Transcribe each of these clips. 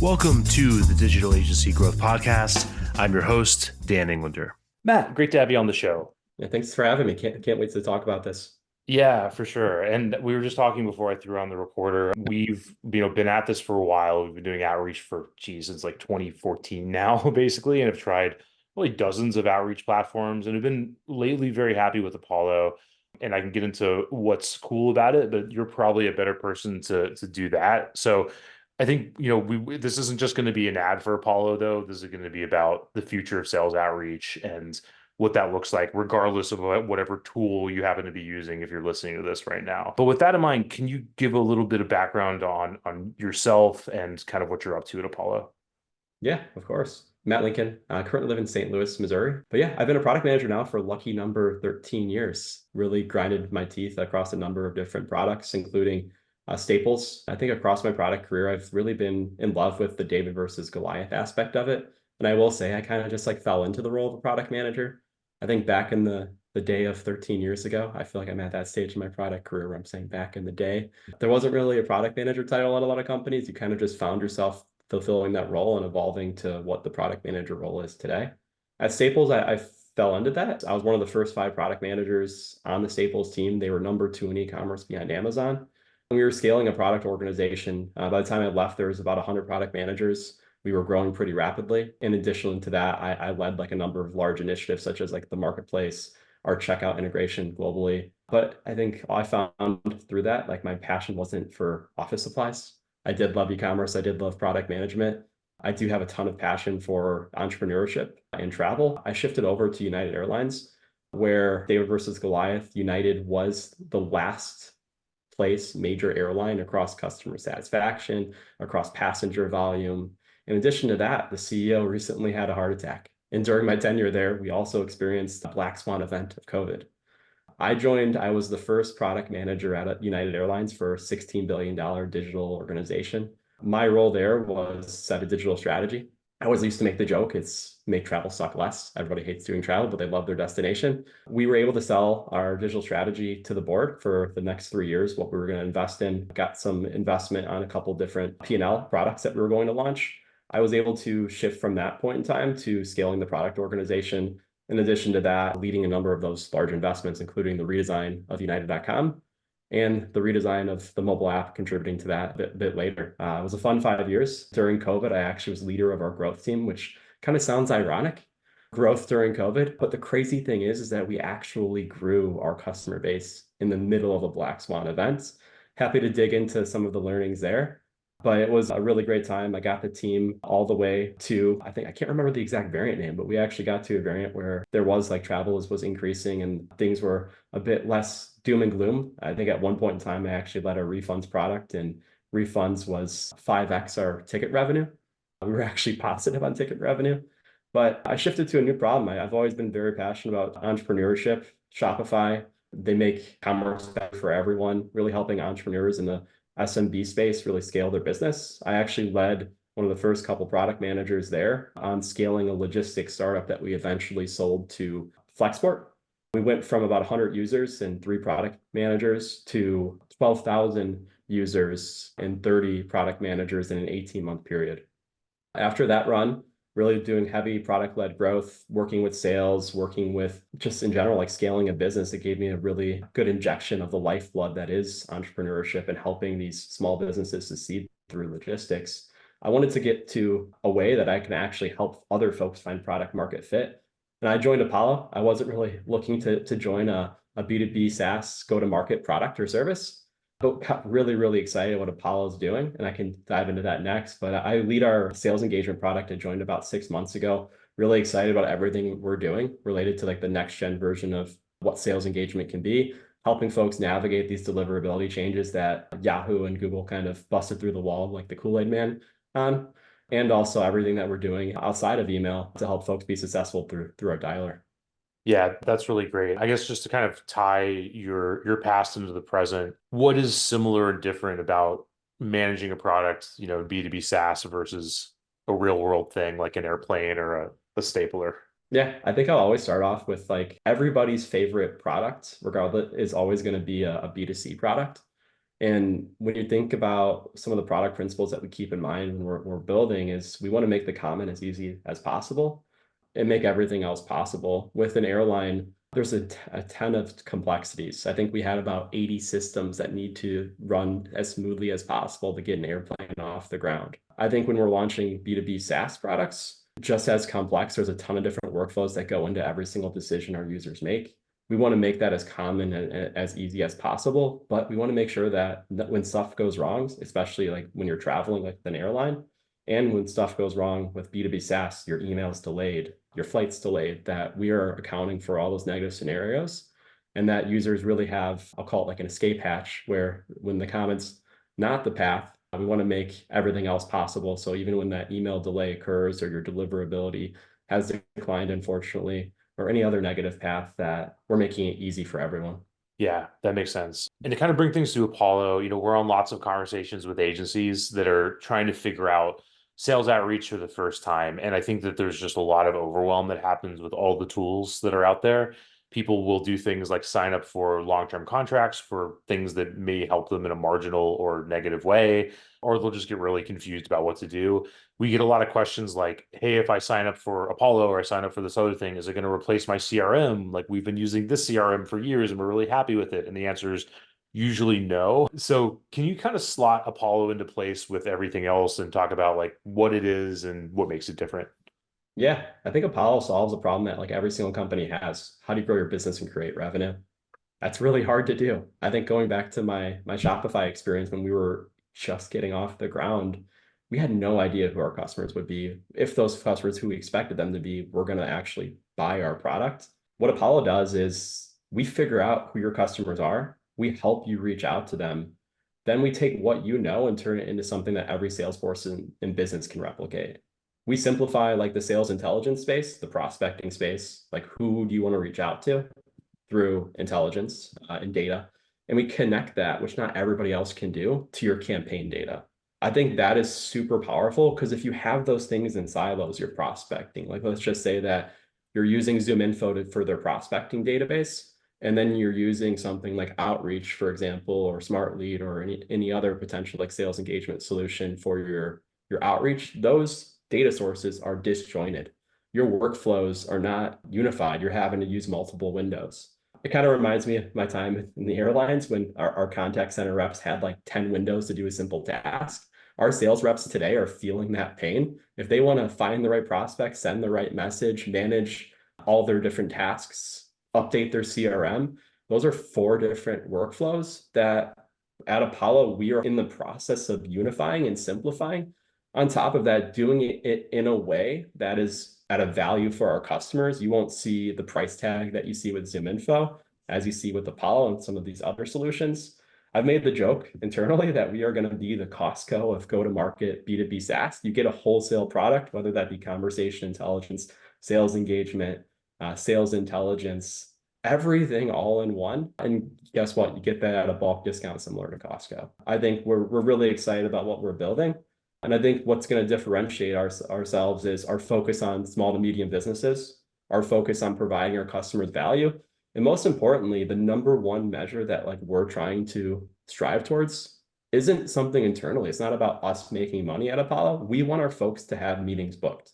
Welcome to the Digital Agency Growth Podcast. I'm your host, Dan Englander. Matt, great to have you on the show. Yeah, thanks for having me. Can't wait to talk about this. Yeah, for sure. And we were just talking before I threw on the recorder. We've been at this for a while. We've been doing outreach for since like 2014 now, basically, and have tried really dozens of outreach platforms and have been lately very happy with Apollo. And I can get into what's cool about it, but you're probably a better person to do that. So I think, this isn't just going to be an ad for Apollo, though. This is going to be about the future of sales outreach and what that looks like, regardless of whatever tool you happen to be using if you're listening to this right now. But with that in mind, can you give a little bit of background on yourself and kind of what you're up to at Apollo? Yeah, of course. Matt Lincoln, currently live in St. Louis, Missouri. But yeah, I've been a product manager now for lucky number 13 years. Really grinded my teeth across a number of different products, including staples. I think across my product career, I've really been in love with the David versus Goliath aspect of it. And I will say I kind of just like fell into the role of a product manager. I think back in the day of 13 years ago, I feel like I'm at that stage in my product career where I'm saying back in the day, there wasn't really a product manager title at a lot of companies. You kind of just found yourself fulfilling that role and evolving to what the product manager role is today. At Staples, I fell into that. I was one of the first 5 product managers on the Staples team. They were number 2 in e-commerce behind Amazon. We were scaling a product organization. By the time I left, there was about 100 product managers. We were growing pretty rapidly. In addition to that, I led like a number of large initiatives, such as like the marketplace, our checkout integration globally. But I think I found through that, like my passion wasn't for office supplies. I did love e-commerce. I did love product management. I do have a ton of passion for entrepreneurship and travel. I shifted over to United Airlines, where David versus Goliath, United was the last place major airline across customer satisfaction, across passenger volume. In addition to that, the CEO recently had a heart attack. And during my tenure there, we also experienced a black swan event of COVID. I was the first product manager at United Airlines for a $16 billion digital organization. My role there was set a digital strategy. I always used to make the joke, it's make travel suck less. Everybody hates doing travel, but they love their destination. We were able to sell our digital strategy to the board for the next 3 years, what we were going to invest in, got some investment on a couple different P&L products that we were going to launch. I was able to shift from that point in time to scaling the product organization. In addition to that, leading a number of those large investments, including the redesign of United.com and the redesign of the mobile app, contributing to that a bit later. It was a fun 5 years. During COVID, I actually was leader of our growth team, which kind of sounds ironic, growth during COVID. But the crazy thing is that we actually grew our customer base in the middle of a black swan event. Happy to dig into some of the learnings there. But it was a really great time. I got the team all the way to, I can't remember the exact variant name, but we actually got to a variant where there was like travel was increasing and things were a bit less doom and gloom. I think at one point in time, I actually led our refunds product, and refunds was 5x our ticket revenue. We were actually positive on ticket revenue. But I shifted to a new problem. I've always been very passionate about entrepreneurship. Shopify, they make commerce better for everyone, really helping entrepreneurs in the SMB space really scale their business. I actually led one of the first couple product managers there on scaling a logistics startup that we eventually sold to Flexport. We went from about 100 users and 3 product managers to 12,000 users and 30 product managers in an 18-month period. After that run, really doing heavy product-led growth, working with sales, working with just in general, like scaling a business. It gave me a really good injection of the lifeblood that is entrepreneurship and helping these small businesses succeed through logistics. I wanted to get to a way that I can actually help other folks find product market fit. And I joined Apollo. I wasn't really looking to join a B2B SaaS go-to-market product or service, but got really, really excited what Apollo is doing. And I can dive into that next. But I lead our sales engagement product. I joined about 6 months ago. Really excited about everything we're doing related to like the next gen version of what sales engagement can be, helping folks navigate these deliverability changes that Yahoo and Google kind of busted through the wall like the Kool-Aid man on, and also everything that we're doing outside of email to help folks be successful through our dialer. Yeah, that's really great. I guess just to kind of tie your past into the present, what is similar and different about managing a product, B2B SaaS versus a real world thing like an airplane or a stapler? Yeah, I think I'll always start off with like everybody's favorite product, regardless, is always going to be a B2C product. And when you think about some of the product principles that we keep in mind when we're building is we want to make the comment as easy as possible and make everything else possible. With an airline, there's a ton of complexities. I think we had about 80 systems that need to run as smoothly as possible to get an airplane off the ground. I think when we're launching B2B SaaS products, just as complex, there's a ton of different workflows that go into every single decision our users make. We want to make that as common and as easy as possible, but we want to make sure that when stuff goes wrong, especially like when you're traveling like an airline, and when stuff goes wrong with B2B SaaS, your email's delayed, your flight's delayed, that we are accounting for all those negative scenarios and that users really have, I'll call it like an escape hatch, where when the comment's not the path, we want to make everything else possible. So even when that email delay occurs or your deliverability has declined, unfortunately, or any other negative path, that we're making it easy for everyone. Yeah, that makes sense. And to kind of bring things to Apollo, we're on lots of conversations with agencies that are trying to figure out sales outreach for the first time. And I think that there's just a lot of overwhelm that happens with all the tools that are out there. People will do things like sign up for long-term contracts for things that may help them in a marginal or negative way, or they'll just get really confused about what to do. We get a lot of questions like, hey, if I sign up for Apollo or I sign up for this other thing, is it going to replace my CRM? Like, we've been using this CRM for years and we're really happy with it. And the answer is usually no. So can you kind of slot Apollo into place with everything else and talk about like what it is and what makes it different? Yeah, I think Apollo solves a problem that like every single company has. How do you grow your business and create revenue? That's really hard to do. I think going back to my Shopify experience when we were just getting off the ground, we had no idea who our customers would be. If those customers who we expected them to be were going to actually buy our product. What Apollo does is we figure out who your customers are. We help you reach out to them. Then we take what you know and turn it into something that every Salesforce in business can replicate. We simplify like the sales intelligence space, the prospecting space, like who do you want to reach out to through intelligence and data. And we connect that, which not everybody else can do, to your campaign data. I think that is super powerful because if you have those things in silos, you're prospecting. Like, let's just say that you're using ZoomInfo for their prospecting database, and then you're using something like Outreach, for example, or Smart Lead, or any other potential like sales engagement solution for your outreach. Those data sources are disjointed. Your workflows are not unified. You're having to use multiple windows. It kind of reminds me of my time in the airlines when our contact center reps had like 10 windows to do a simple task. Our sales reps today are feeling that pain. If they want to find the right prospect, send the right message, manage all their different tasks, update their CRM, those are 4 different workflows that at Apollo, we are in the process of unifying and simplifying. On top of that, doing it in a way that is at a value for our customers. You won't see the price tag that you see with ZoomInfo, as you see with Apollo and some of these other solutions. I've made the joke internally that we are going to be the Costco of go-to-market B2B SaaS. You get a wholesale product, whether that be conversation intelligence, sales engagement, sales intelligence, everything all in one. And guess what? You get that at a bulk discount similar to Costco. I think we're really excited about what we're building. And I think what's going to differentiate ourselves is our focus on small to medium businesses, our focus on providing our customers value. And most importantly, the number one measure that like we're trying to strive towards isn't something internally. It's not about us making money at Apollo. We want our folks to have meetings booked.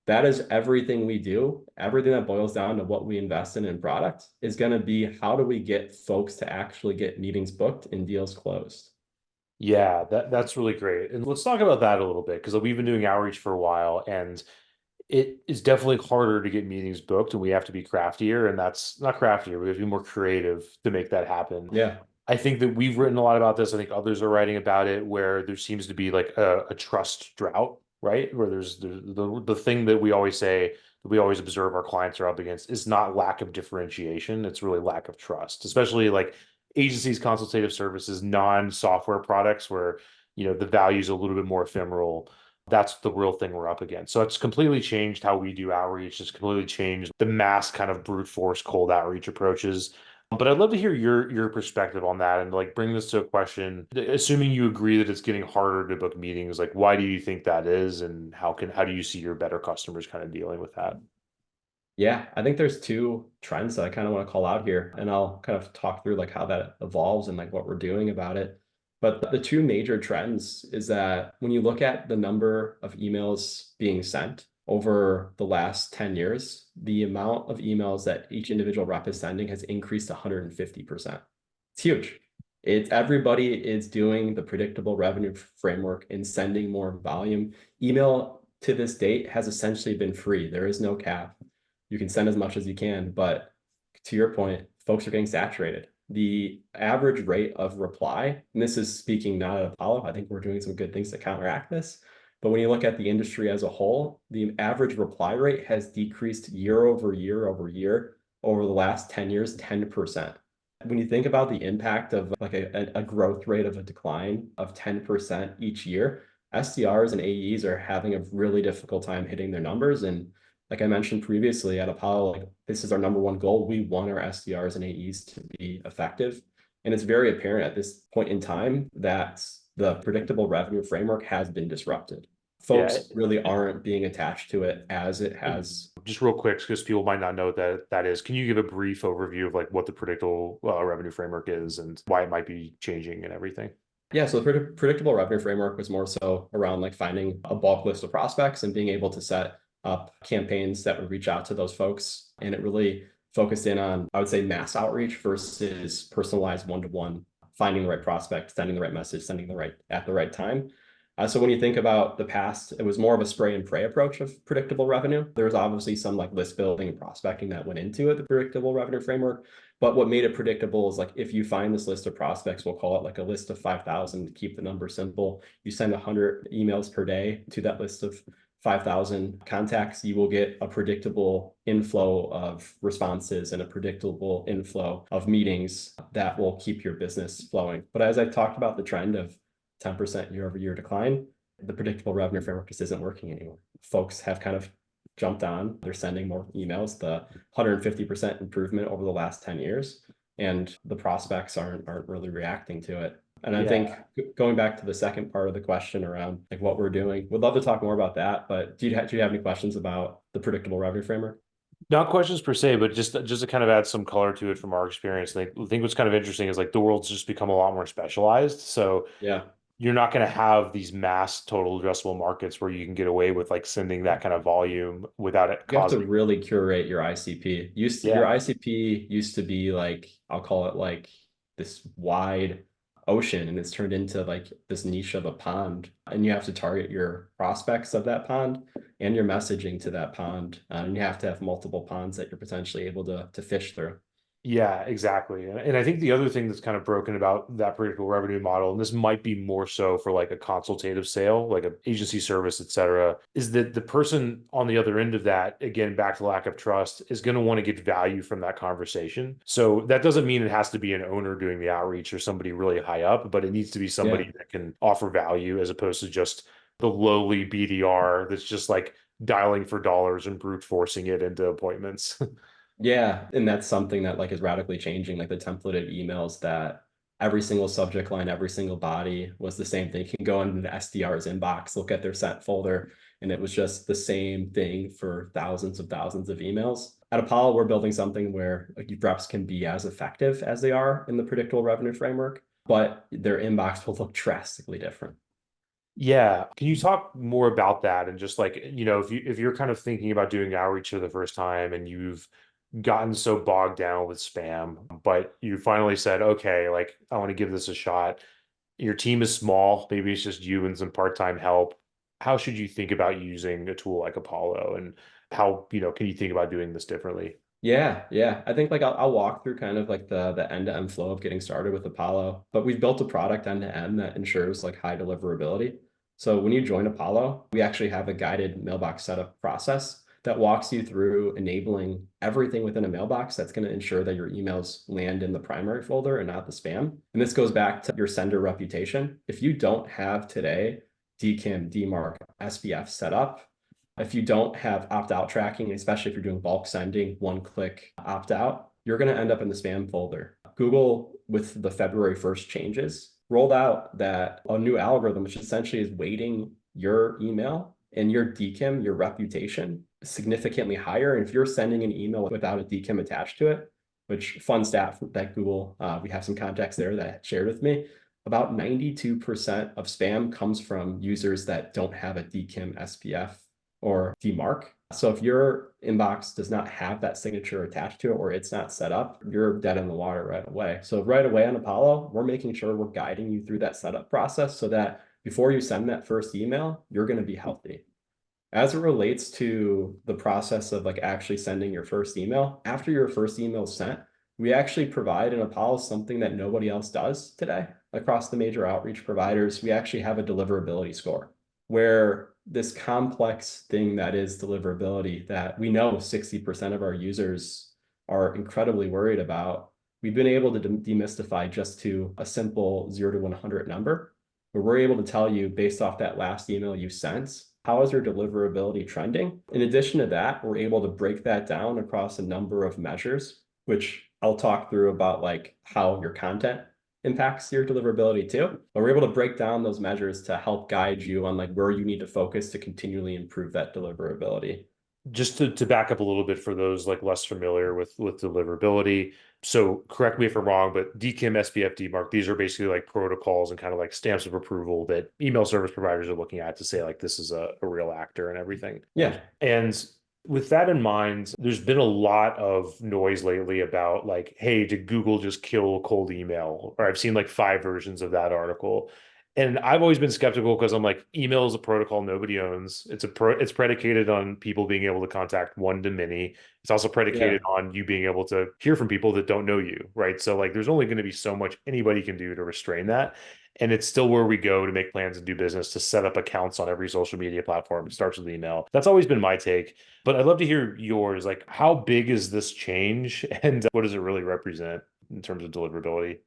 That is everything we do. Everything that boils down to what we invest in product is going to be how do we get folks to actually get meetings booked and deals closed. Yeah, that's really great. And let's talk about that a little bit because we've been doing outreach for a while and it is definitely harder to get meetings booked and we have to be craftier and that's not craftier, we have to be more creative to make that happen. Yeah. I think that we've written a lot about this. I think others are writing about it where there seems to be like a trust drought, right? Where there's the thing that we always say that we always observe our clients are up against is not lack of differentiation. It's really lack of trust, especially like agencies, consultative services, non-software products where, the value is a little bit more ephemeral. That's the real thing we're up against. So it's completely changed how we do outreach. It's completely changed the mass kind of brute force cold outreach approaches. But I'd love to hear your perspective on that and like bring this to a question. Assuming you agree that it's getting harder to book meetings, like why do you think that is, and how do you see your better customers kind of dealing with that? Yeah, I think there's two trends that I kind of want to call out here, and I'll kind of talk through like how that evolves and like what we're doing about it. But the two major trends is that when you look at the number of emails being sent over the last 10 years, the amount of emails that each individual rep is sending has increased 150%. It's huge. It's everybody is doing the predictable revenue framework and sending more volume. Email to this date has essentially been free. There is no cap. You can send as much as you can, but to your point, folks are getting saturated. The average rate of reply, and this is speaking not of Apollo, I think we're doing some good things to counteract this. But when you look at the industry as a whole, the average reply rate has decreased year over year over year over the last 10 years, 10%. When you think about the impact of like a growth rate of a decline of 10% each year, SDRs and AEs are having a really difficult time hitting their numbers. And like I mentioned previously at Apollo, like this is our number one goal. We want our SDRs and AEs to be effective. And it's very apparent at this point in time that the predictable revenue framework has been disrupted. Yeah. Folks really aren't being attached to it as it has. Just real quick, because people might not know what that is. Can you give a brief overview of like what the predictable revenue framework is and why it might be changing and everything? Yeah, so the predictable revenue framework was more so around like finding a bulk list of prospects and being able to set up campaigns that would reach out to those folks. And it really focused in on, I would say, mass outreach versus personalized one-to-one, finding the right prospect, sending the right message, sending the right at the right time. So when you think about the past, it was more of a spray and pray approach of predictable revenue. There was obviously some like list building and prospecting that went into it, the predictable revenue framework. But what made it predictable is like if you find this list of prospects, we'll call it like a list of 5,000 to keep the number simple. You send 100 emails per day to that list of 5,000 contacts, you will get a predictable inflow of responses and a predictable inflow of meetings that will keep your business flowing. But as I talked about the trend of 10% year over year decline, the predictable revenue framework just isn't working anymore. Folks have kind of jumped on, they're sending more emails, the 150% improvement over the last 10 years, and the prospects aren't really reacting to it. And I think going back to the second part of the question around like what we're doing, would love to talk more about that. But do you have any questions about the predictable revenue framework? Not questions per se, but just to kind of add some color to it from our experience. I think what's kind of interesting is like the world's just become a lot more specialized. So Yeah. you're not going to have these mass total addressable markets where you can get away with like sending that kind of volume without it You have to causing. really curate your ICP. Your Yeah. ICP used to be like, I'll call it like this wide ocean, and it's turned into like this niche of a pond. And you have to target your prospects of that pond and your messaging to that pond. And you have to have multiple ponds that you're potentially able to fish through. Yeah, exactly. And I think the other thing that's kind of broken about that predictable revenue model, and this might be more so for like a consultative sale, like an agency service, et cetera, is that the person on the other end of that, again, back to lack of trust, is going to want to get value from that conversation. So that doesn't mean it has to be an owner doing the outreach or somebody really high up, but it needs to be Yeah. somebody that can offer value as opposed to just the lowly BDR that's just like dialing for dollars and brute forcing it into appointments. Yeah, and that's something that like is radically changing, like the templated emails that every single subject line, every single body was the same thing. You can go into the SDR's inbox, look at their sent folder, and it was just the same thing for thousands of emails. At Apollo, we're building something where like, reps can be as effective as they are in the predictable revenue framework, but their inbox will look drastically different. Yeah. Can you talk more about that and just like, if you're kind of thinking about doing outreach for the first time and you've gotten so bogged down with spam, but you finally said, okay, like I want to give this a shot. Your team is small, maybe it's just you and some part-time help. How should you think about using a tool like Apollo and how, can you think about doing this differently? Yeah. I think like I'll walk through kind of like the end-to-end flow of getting started with Apollo, but we've built a product end-to-end that ensures like high deliverability. So when you join Apollo, we actually have a guided mailbox setup process that walks you through enabling everything within a mailbox that's going to ensure that your emails land in the primary folder and not the spam. And this goes back to your sender reputation. If you don't have today DKIM, DMARC, SPF set up, if you don't have opt-out tracking, especially if you're doing bulk sending, one-click opt-out, you're going to end up in the spam folder. Google, with the February 1st changes, rolled out that a new algorithm, which essentially is weighting your email and your DKIM, your reputation, significantly higher. And if you're sending an email without a DKIM attached to it, which fun stat that Google, we have some context there that shared with me, about 92% of spam comes from users that don't have a DKIM SPF or DMARC. So if your inbox does not have that signature attached to it or it's not set up, you're dead in the water right away. So right away on Apollo, we're making sure we're guiding you through that setup process so that before you send that first email, you're going to be healthy. As it relates to the process of like actually sending your first email, after your first email is sent, we actually provide in Apollo something that nobody else does today across the major outreach providers. We actually have a deliverability score where this complex thing that is deliverability that we know 60% of our users are incredibly worried about, we've been able to demystify just to a simple 0 to 100 number, where we're able to tell you based off that last email you sent, how is your deliverability trending? In addition to that, we're able to break that down across a number of measures, which I'll talk through about like how your content impacts your deliverability too. But we're able to break down those measures to help guide you on like where you need to focus to continually improve that deliverability. Just to back up a little bit for those like less familiar with deliverability. So correct me if I'm wrong, but DKIM, SPF, DMARC, these are basically like protocols and kind of like stamps of approval that email service providers are looking at to say like this is a real actor and everything. Yeah. And with that in mind, there's been a lot of noise lately about like, hey, did Google just kill cold email? Or I've seen like 5 versions of that article. And I've always been skeptical because I'm like, email is a protocol nobody owns. It's predicated on people being able to contact one to many. It's also predicated on you being able to hear from people that don't know you, right? So like, there's only going to be so much anybody can do to restrain that. And it's still where we go to make plans and do business to set up accounts on every social media platform. It starts with email. That's always been my take. But I'd love to hear yours. Like, how big is this change and what does it really represent in terms of deliverability?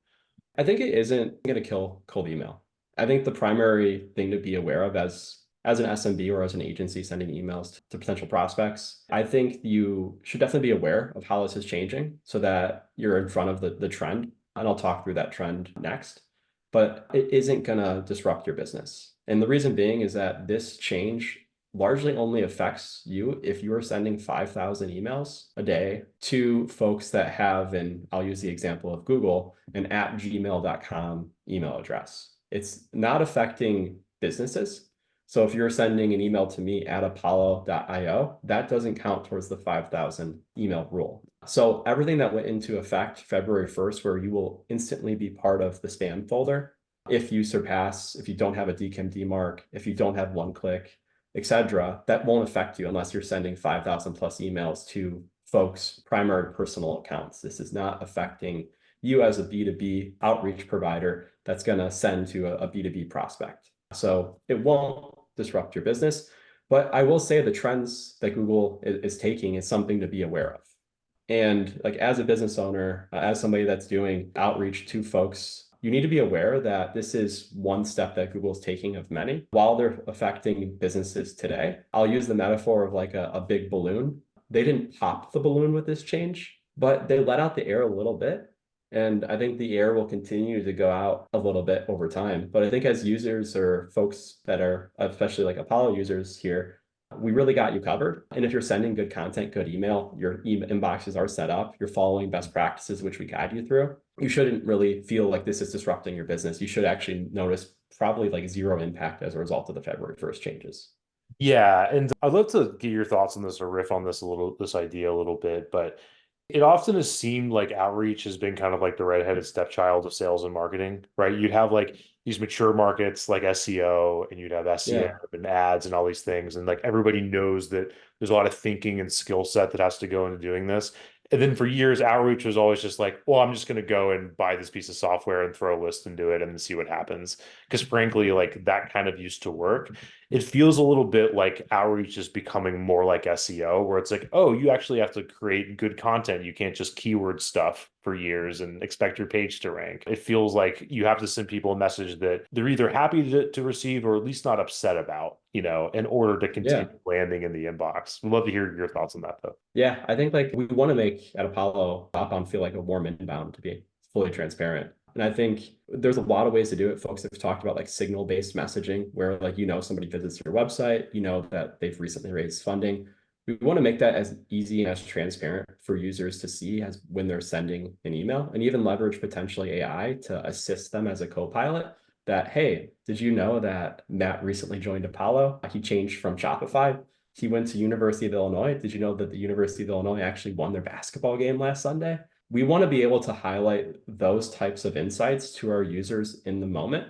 I think it isn't going to kill cold email. I think the primary thing to be aware of as an SMB or as an agency sending emails to potential prospects, I think you should definitely be aware of how this is changing so that you're in front of the trend. And I'll talk through that trend next. But it isn't going to disrupt your business. And the reason being is that this change largely only affects you if you are sending 5,000 emails a day to folks that have, and I'll use the example of Google, an @gmail.com email address. It's not affecting businesses. So if you're sending an email to me at apollo.io, that doesn't count towards the 5,000 email rule. So everything that went into effect February 1st, where you will instantly be part of the spam folder, if you don't have a DKIM DMARC, if you don't have one-click, etc., that won't affect you unless you're sending 5,000 plus emails to folks' primary personal accounts. This is not affecting you as a B2B outreach provider that's going to send to a B2B prospect. So it won't disrupt your business. But I will say the trends that Google is taking is something to be aware of. And like as a business owner, as somebody that's doing outreach to folks, you need to be aware that this is one step that Google's taking of many. While they're affecting businesses today, I'll use the metaphor of like a big balloon. They didn't pop the balloon with this change, but they let out the air a little bit. And I think the air will continue to go out a little bit over time. But I think as users or folks that are, especially like Apollo users here, we really got you covered. And if you're sending good content, good email, your inboxes are set up, you're following best practices, which we guide you through, you shouldn't really feel like this is disrupting your business. You should actually notice probably like zero impact as a result of the February 1st changes. Yeah, and I'd love to get your thoughts on this or riff on this idea a little bit, but it often has seemed like outreach has been kind of like the redheaded stepchild of sales and marketing, right? You'd have like these mature markets like SEO and you'd have SEM Yeah. and ads and all these things. And like everybody knows that there's a lot of thinking and skill set that has to go into doing this. And then for years, outreach was always just like, well, I'm just going to go and buy this piece of software and throw a list and do it and see what happens. Because frankly, like that kind of used to work. It feels a little bit like outreach is becoming more like SEO, where it's like, oh, you actually have to create good content. You can't just keyword stuff for years and expect your page to rank. It feels like you have to send people a message that they're either happy to receive or at least not upset about, in order to continue landing in the inbox. We'd love to hear your thoughts on that, though. Yeah, I think like we want to make at Apollo outbound feel like a warm inbound, to be fully transparent. And I think there's a lot of ways to do it. Folks have talked about like signal-based messaging, where like somebody visits your website, that they've recently raised funding. We want to make that as easy and as transparent for users to see as when they're sending an email, and even leverage potentially AI to assist them as a co-pilot that, hey, did you know that Matt recently joined Apollo? He changed from Shopify. He went to University of Illinois. Did you know that the University of Illinois actually won their basketball game last Sunday? We want to be able to highlight those types of insights to our users in the moment.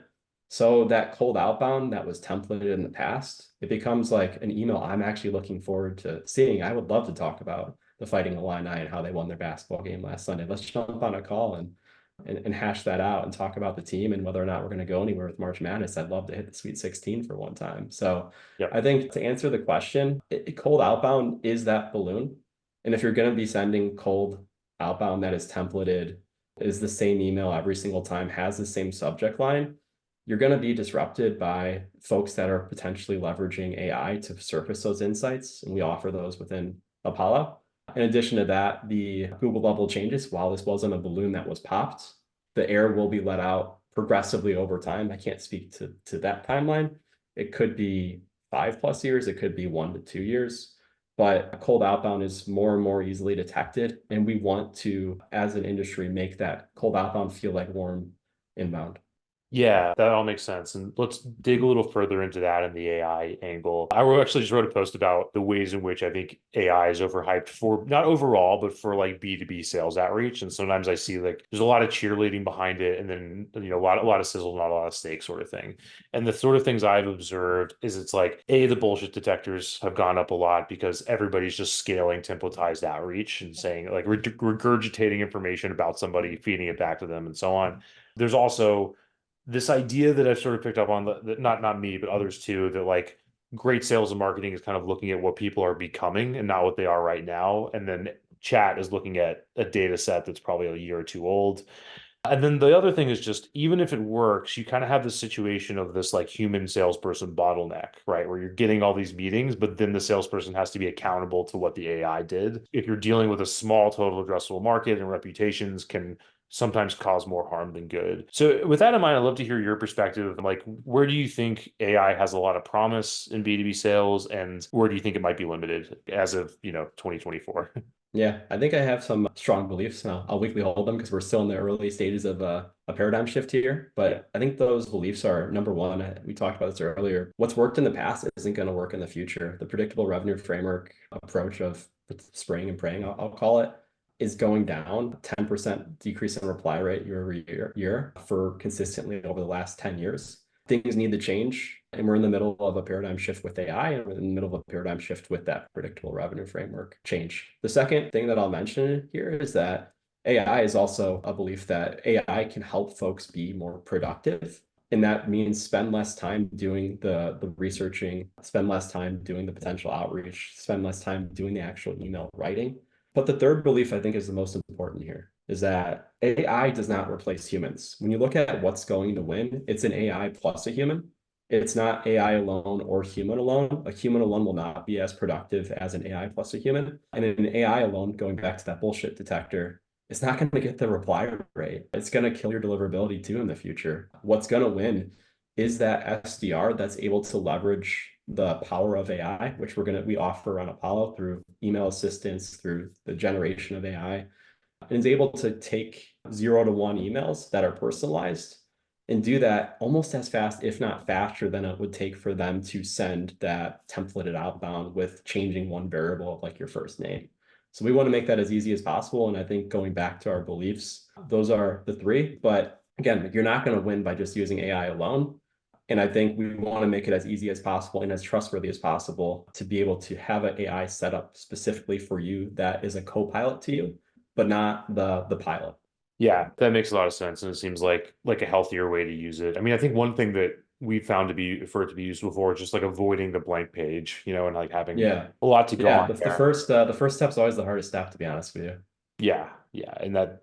So that cold outbound that was templated in the past, it becomes like an email I'm actually looking forward to seeing. I would love to talk about the Fighting Illini and how they won their basketball game last Sunday. Let's jump on a call and hash that out and talk about the team and whether or not we're going to go anywhere with March Madness. I'd love to hit the Sweet 16 for one time. So Yep. I think to answer the question, cold outbound is that balloon. And if you're going to be sending cold outbound that is templated, is the same email every single time, has the same subject line, you're going to be disrupted by folks that are potentially leveraging AI to surface those insights. And we offer those within Apollo. In addition to that, the Google bubble changes. While this wasn't a balloon that was popped, the air will be let out progressively over time. I can't speak to that timeline. It could be 5+ years. It could be 1 to 2 years. But cold outbound is more and more easily detected. And we want to, as an industry, make that cold outbound feel like warm inbound. Yeah, that all makes sense. And let's dig a little further into that in the AI angle. Actually just wrote a post about the ways in which I think AI is overhyped for not overall, but for like B2B sales outreach. And sometimes I see like there's a lot of cheerleading behind it, and then a lot of sizzle, not a lot of steak sort of thing. And the sort of things I've observed is it's like the bullshit detectors have gone up a lot because everybody's just scaling templatized outreach and saying like regurgitating information about somebody, feeding it back to them, and so on. There's also this idea that I've sort of picked up on that not me, but others too, that like great sales and marketing is kind of looking at what people are becoming and not what they are right now. And then chat is looking at a data set that's probably a year or two old. And then the other thing is just even if it works, you kind of have this situation of this like human salesperson bottleneck, right? Where you're getting all these meetings, but then the salesperson has to be accountable to what the AI did. If you're dealing with a small total addressable market and reputations can sometimes cause more harm than good. So with that in mind, I'd love to hear your perspective. Like, where do you think AI has a lot of promise in B2B sales, and where do you think it might be limited as of, 2024? Yeah, I think I have some strong beliefs, and I'll weakly hold them because we're still in the early stages of a paradigm shift here. Yeah. But I think those beliefs are number one. We talked about this earlier. What's worked in the past isn't going to work in the future. The predictable revenue framework approach of spraying and praying, I'll call it, is going down. 10% decrease in reply rate year over year for consistently over the last 10 years. Things need to change. And we're in the middle of a paradigm shift with AI, and we're in the middle of a paradigm shift with that predictable revenue framework change. The second thing that I'll mention here is that AI is also a belief that AI can help folks be more productive. And that means spend less time doing the researching, spend less time doing the potential outreach, spend less time doing the actual email writing. But the third belief I think is the most important here is that AI does not replace humans. When you look at what's going to win, it's an AI plus a human. It's not AI alone or human alone. A human alone will not be as productive as an AI plus a human. And an AI alone, going back to that bullshit detector, it's not going to get the reply rate. It's going to kill your deliverability too in the future. What's going to win is that SDR that's able to leverage the power of AI, which we offer on Apollo through email assistance, through the generation of AI, and is able to take 0 to 1 emails that are personalized and do that almost as fast, if not faster, than it would take for them to send that templated outbound with changing one variable of like your first name. So we want to make that as easy as possible. And I think going back to our beliefs, those are the three. But again, you're not going to win by just using AI alone. And I think we want to make it as easy as possible and as trustworthy as possible to be able to have an AI set up specifically for you that is a co-pilot to you, but not the pilot. Yeah, that makes a lot of sense, and it seems like a healthier way to use it. I mean, I think one thing that we found to be for it to be useful for is just like avoiding the blank page, and like having Yeah. a lot to go Yeah. on The there. first step's always the hardest step, to be honest with you. Yeah, yeah, and that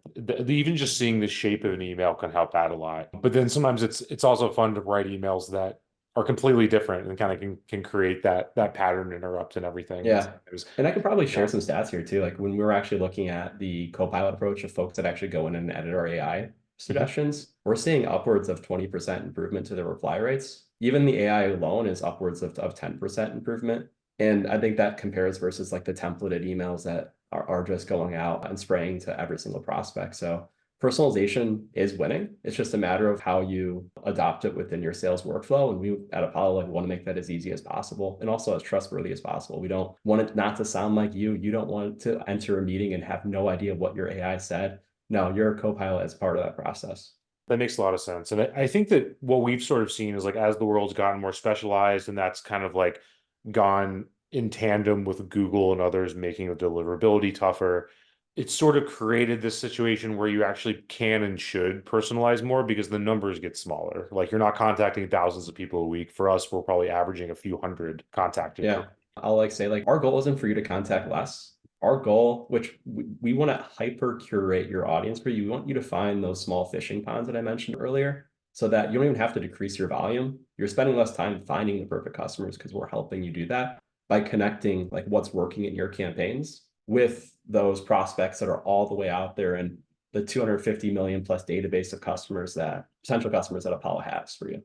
even just seeing the shape of an email can help out a lot. But then sometimes it's also fun to write emails that are completely different and kind of can create that pattern interrupt and everything. Yeah. And I could probably share Yeah. some stats here too. Like when we were actually looking at the co-pilot approach of folks that actually go in and edit our AI suggestions, we're seeing upwards of 20% improvement to the reply rates. Even the AI alone is upwards of 10% improvement And I think that compares versus like the templated emails that are just going out and spraying to every single prospect. So personalization is winning. It's just a matter of how you adopt it within your sales workflow. And we at Apollo like want to make that as easy as possible and also as trustworthy as possible. We don't want it not to sound like you. You don't want to enter a meeting and have no idea what your AI said. No, you're a co-pilot as part of that process. That makes a lot of sense. And I think that what we've sort of seen is like as the world's gotten more specialized and that's kind of like gone in tandem with Google and others making the deliverability tougher, it's sort of created this situation where you actually can and should personalize more because the numbers get smaller. Like you're not contacting thousands of people a week. For us, we're probably averaging a few hundred contacted per. Yeah. I'll like say like our goal isn't for you to contact less. Our goal, which we want to hyper curate your audience for you. We want you to find those small fishing ponds that I mentioned earlier so that you don't even have to decrease your volume. You're spending less time finding the perfect customers because we're helping you do that by connecting like what's working in your campaigns with those prospects that are all the way out there and the 250 million plus database of customers that potential customers that Apollo has for you.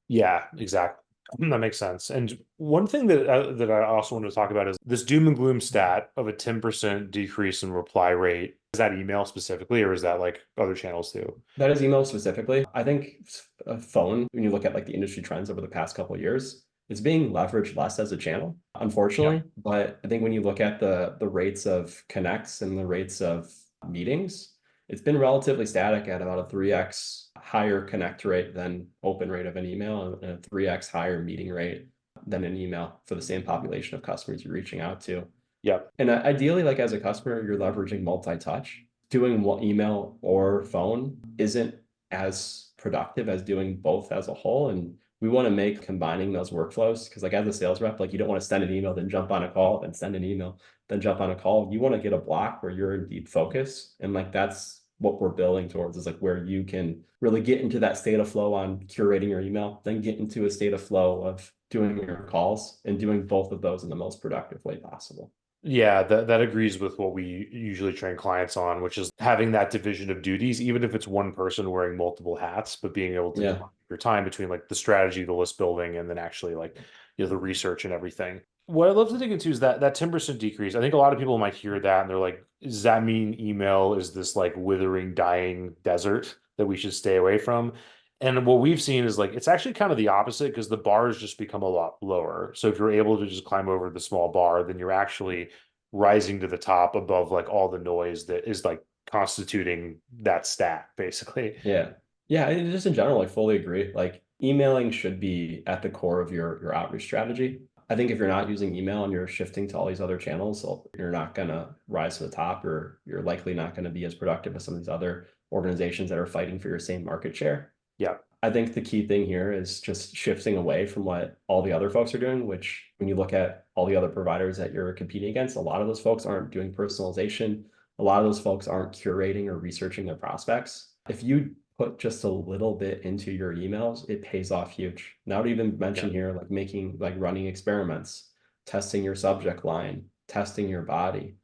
Yeah, exactly. That makes sense. And one thing that I also want to talk about is this doom and gloom stat of a 10% decrease in reply rate. Is that email specifically, or is that like other channels too? That is email specifically. I think a phone, when you look at like the industry trends over the past couple of years, it's being leveraged less as a channel, Yeah. unfortunately. But I think when you look at the rates of connects and the rates of meetings, it's been relatively static at about a 3x higher connect rate than open rate of an email and a 3x higher meeting rate than an email for the same population of customers you're reaching out to. Yep. And ideally, like as a customer, you're leveraging multi-touch. Doing one email or phone isn't as productive as doing both as a whole. And we want to make combining those workflows because like as a sales rep, like you don't want to send an email, then jump on a call, then send an email, then jump on a call. You want to get a block where you're in deep focus. And like that's what we're building towards is like where you can really get into that state of flow on curating your email, then get into a state of flow of doing your calls and doing both of those in the most productive way possible. Yeah, that agrees with what we usually train clients on, which is having that division of duties, even if it's one person wearing multiple hats, but being able to Yeah. divide your time between like the strategy, the list building, and then actually like the research and everything. What I'd love to dig into is that 10% decrease. I think a lot of people might hear that and they're like, does that mean email is this like withering, dying desert that we should stay away from? And what we've seen is like it's actually kind of the opposite because the bars just become a lot lower. So if you're able to just climb over the small bar, then you're actually rising to the top above like all the noise that is like constituting that stat, basically. Yeah. Yeah, and just in general, I fully agree. Like emailing should be at the core of your outreach strategy. I think if you're not using email and you're shifting to all these other channels, so you're not gonna rise to the top, or you're likely not gonna be as productive as some of these other organizations that are fighting for your same market share. Yeah. I think the key thing here is just shifting away from what all the other folks are doing, which when you look at all the other providers that you're competing against, a lot of those folks aren't doing personalization. A lot of those folks aren't curating or researching their prospects. If you put just a little bit into your emails, it pays off huge. Now to even Yeah. mention here, like making, like running experiments, testing your subject line, testing your body,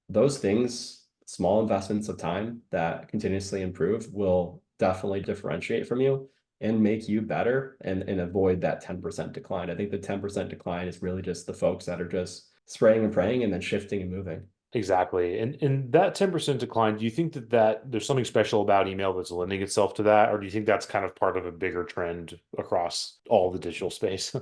those things, small investments of time that continuously improve will definitely differentiate from you and make you better and avoid that 10% decline. I think the 10% decline is really just the folks that are just spraying and praying and then shifting and moving. Exactly. And that 10% decline, do you think that there's something special about email that's lending itself to that? Or do you think that's kind of part of a bigger trend across all the digital space?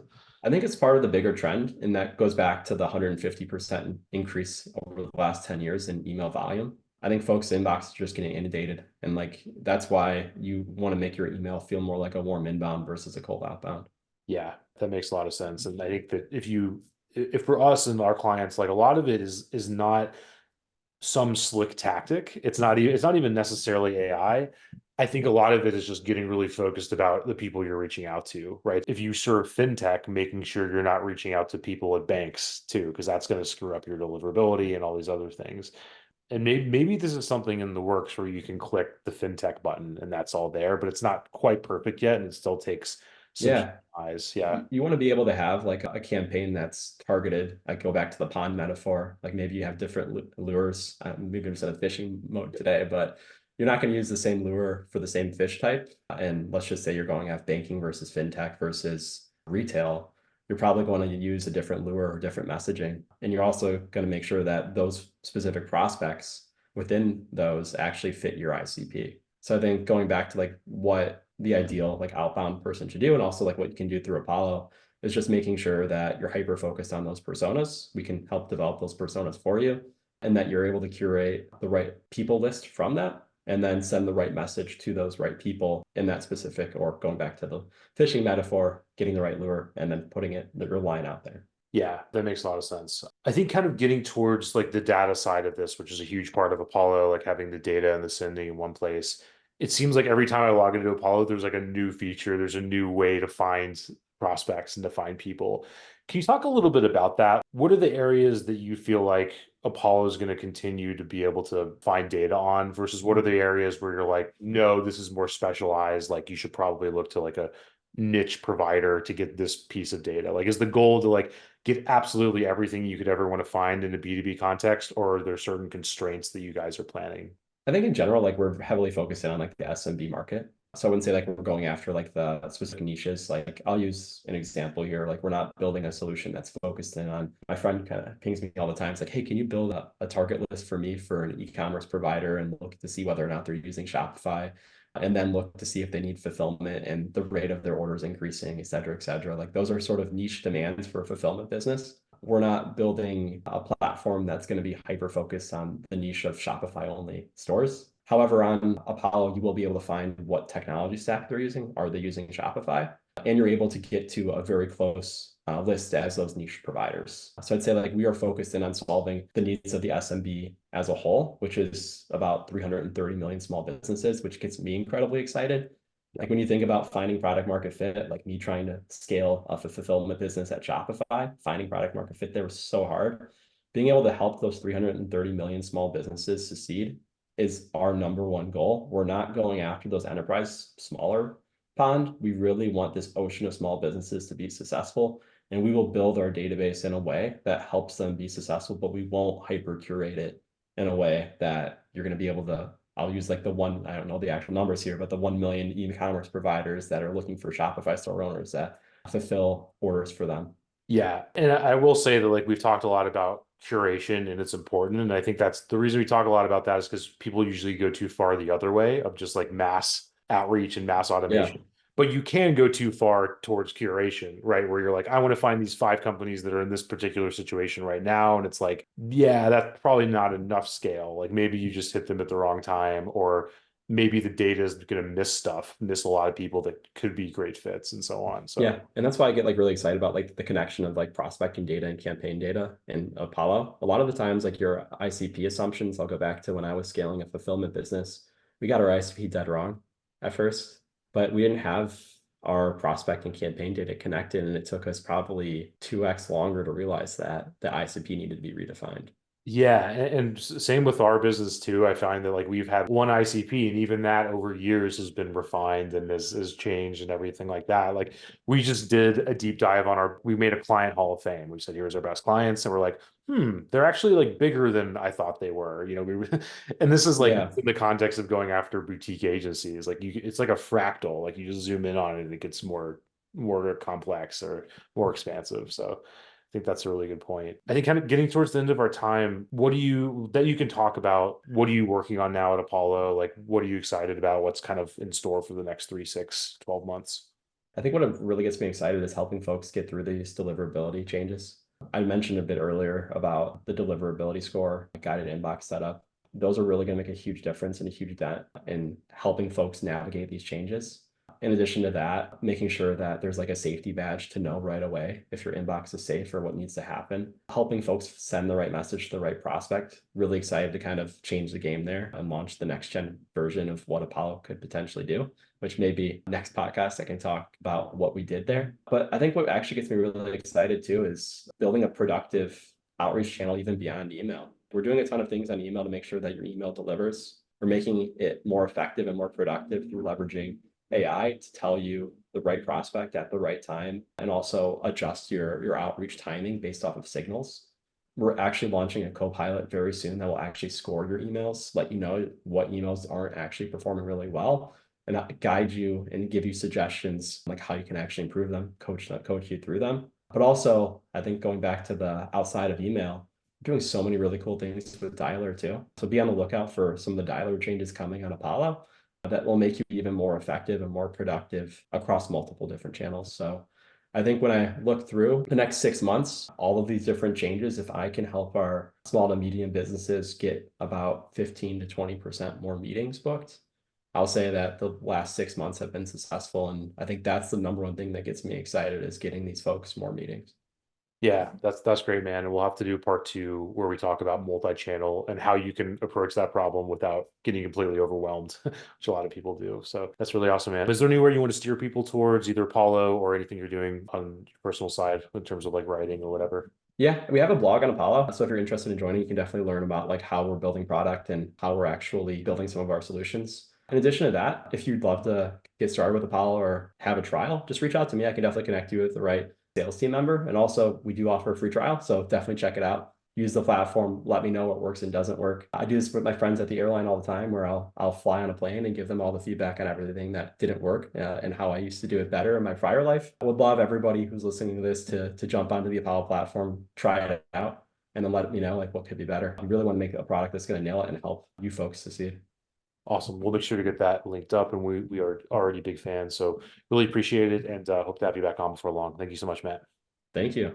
I think it's part of the bigger trend, and that goes back to the 150% increase over the last 10 years in email volume. I think folks' inbox are just getting inundated. And like that's why you want to make your email feel more like a warm inbound versus a cold outbound. Yeah, that makes a lot of sense. And I think that if for us and our clients, like a lot of it is not some slick tactic. It's not even necessarily AI. I think a lot of it is just getting really focused about the people you're reaching out to, right? If you serve fintech, making sure you're not reaching out to people at banks too, because that's going to screw up your deliverability and all these other things. And maybe this is something in the works where you can click the fintech button and that's all there, but it's not quite perfect yet, and it still takes some Yeah. eyes. Yeah. You want to be able to have like a campaign that's targeted. I go back to the pond metaphor. Like maybe you have different lures. Maybe I'm just in a fishing mode today, but you're not going to use the same lure for the same fish type. And let's just say you're going after banking versus fintech versus retail. you're probably going to use a different lure or different messaging. And you're also going to make sure that those specific prospects within those actually fit your ICP. So I think going back to like what the ideal like outbound person should do, and also like what you can do through Apollo, is just making sure that you're hyper focused on those personas. We can help develop those personas for you, and that you're able to curate the right people list from that, and then send the right message to those right people in that specific, or going back to the fishing metaphor, getting the right lure and then putting your line out there. Yeah, that makes a lot of sense. I think kind of getting towards like the data side of this, which is a huge part of Apollo, like having the data and the sending in one place. It seems like every time I log into Apollo, there's like a new feature, there's a new way to find prospects and to find people. Can you talk a little bit about that? What are the areas that you feel like Apollo is going to continue to be able to find data on versus what are the areas where you're like, no, this is more specialized, like you should probably look to like a niche provider to get this piece of data? Like, is the goal to like get absolutely everything you could ever want to find in a B2B context, or are there certain constraints that you guys are planning? I think in general, like we're heavily focused in on like the SMB market. So I wouldn't say like we're going after like the specific niches. Like I'll use an example here. Like we're not building a solution that's focused in on, my friend kind of pings me all the time. It's like, hey, can you build a target list for me for an e-commerce provider and look to see whether or not they're using Shopify, and then look to see if they need fulfillment and the rate of their orders increasing, et cetera, et cetera. Like those are sort of niche demands for a fulfillment business. We're not building a platform that's going to be hyper focused on the niche of Shopify only stores. However, on Apollo, you will be able to find what technology stack they're using. Are they using Shopify? And you're able to get to a very close list as those niche providers. So I'd say like we are focused in on solving the needs of the SMB as a whole, which is about 330 million small businesses, which gets me incredibly excited. Like when you think about finding product market fit, like me trying to scale a fulfillment business at Shopify, finding product market fit there was so hard. Being able to help those 330 million small businesses succeed is our number one goal. We're not going after those enterprise smaller pond. We really want this ocean of small businesses to be successful. And we will build our database in a way that helps them be successful, but we won't hyper curate it in a way that you're going to be able to, I'll use like the one, I don't know the actual numbers here, but the 1 million e-commerce providers that are looking for Shopify store owners that fulfill orders for them. Yeah. And I will say that like we've talked a lot about curation and it's important. And I think that's the reason we talk a lot about that is because people usually go too far the other way of just like mass outreach and mass automation. Yeah. But you can go too far towards curation, right? Where you're like, I want to find these 5 companies that are in this particular situation right now. And it's like, yeah, that's probably not enough scale. Like maybe you just hit them at the wrong time, or maybe the data is going to miss a lot of people that could be great fits and so on. So yeah, and that's why I get like really excited about like the connection of like prospecting data and campaign data in Apollo. A lot of the times, like your ICP assumptions, I'll go back to when I was scaling a fulfillment business. We got our ICP dead wrong at first, but we didn't have our prospect and campaign data connected, and it took us probably 2x longer to realize that the ICP needed to be redefined. yeah, and same with our business too. I find that like we've had one ICP, and even that over years has been refined and has changed and everything like that. Like we just did a deep dive on we made a client hall of fame. We said, here's our best clients, and we're like, they're actually like bigger than I thought they were. And this is like Yeah. in the context of going after boutique agencies. Like it's like a fractal. Like you just zoom in on it, and it gets more complex or more expansive. So think that's a really good point. I think kind of getting towards the end of our time, what do you that you can talk about? What are you working on now at Apollo? Like, what are you excited about? What's kind of in store for the next 3, 6, 12 months? I think what really gets me excited is helping folks get through these deliverability changes. I mentioned a bit earlier about the deliverability score, guided inbox setup. Those are really going to make a huge difference and a huge dent in helping folks navigate these changes. In addition to that, making sure that there's like a safety badge to know right away if your inbox is safe or what needs to happen. Helping folks send the right message to the right prospect. Really excited to kind of change the game there and launch the next gen version of what Apollo could potentially do, which maybe next podcast I can talk about what we did there. But I think what actually gets me really excited too is building a productive outreach channel even beyond email. We're doing a ton of things on email to make sure that your email delivers. We're making it more effective and more productive through leveraging AI to tell you the right prospect at the right time and also adjust your outreach timing based off of signals. We're actually launching a co-pilot very soon that will actually score your emails, let you know what emails aren't actually performing really well, and guide you and give you suggestions like how you can actually improve them, coach you through them. But also, I think going back to the outside of email, doing so many really cool things with Dialer too. So be on the lookout for some of the Dialer changes coming on Apollo that will make you even more effective and more productive across multiple different channels. So I think when I look through the next 6 months, all of these different changes, if I can help our small to medium businesses get about 15 to 20% more meetings booked, I'll say that the last 6 months have been successful. And I think that's the number one thing that gets me excited is getting these folks more meetings. Yeah, that's great, man. And we'll have to do part two where we talk about multi-channel and how you can approach that problem without getting completely overwhelmed, which a lot of people do. So that's really awesome, man. Is there anywhere you want to steer people towards, either Apollo or anything you're doing on your personal side in terms of like writing or whatever? Yeah, we have a blog on Apollo. So if you're interested in joining, you can definitely learn about like how we're building product and how we're actually building some of our solutions. In addition to that, if you'd love to get started with Apollo or have a trial, just reach out to me. I can definitely connect you with the right sales team member. And also, we do offer a free trial. So definitely check it out. Use the platform. Let me know what works and doesn't work. I do this with my friends at the airline all the time, where I'll fly on a plane and give them all the feedback on everything that didn't work and how I used to do it better in my prior life. I would love everybody who's listening to this to jump onto the Apollo platform, try it out, and then let me know like what could be better. I really want to make a product that's going to nail it and help you folks succeed. Awesome. We'll make sure to get that linked up, and we are already big fans. So really appreciate it, and hope to have you back on before long. Thank you so much, Matt. Thank you.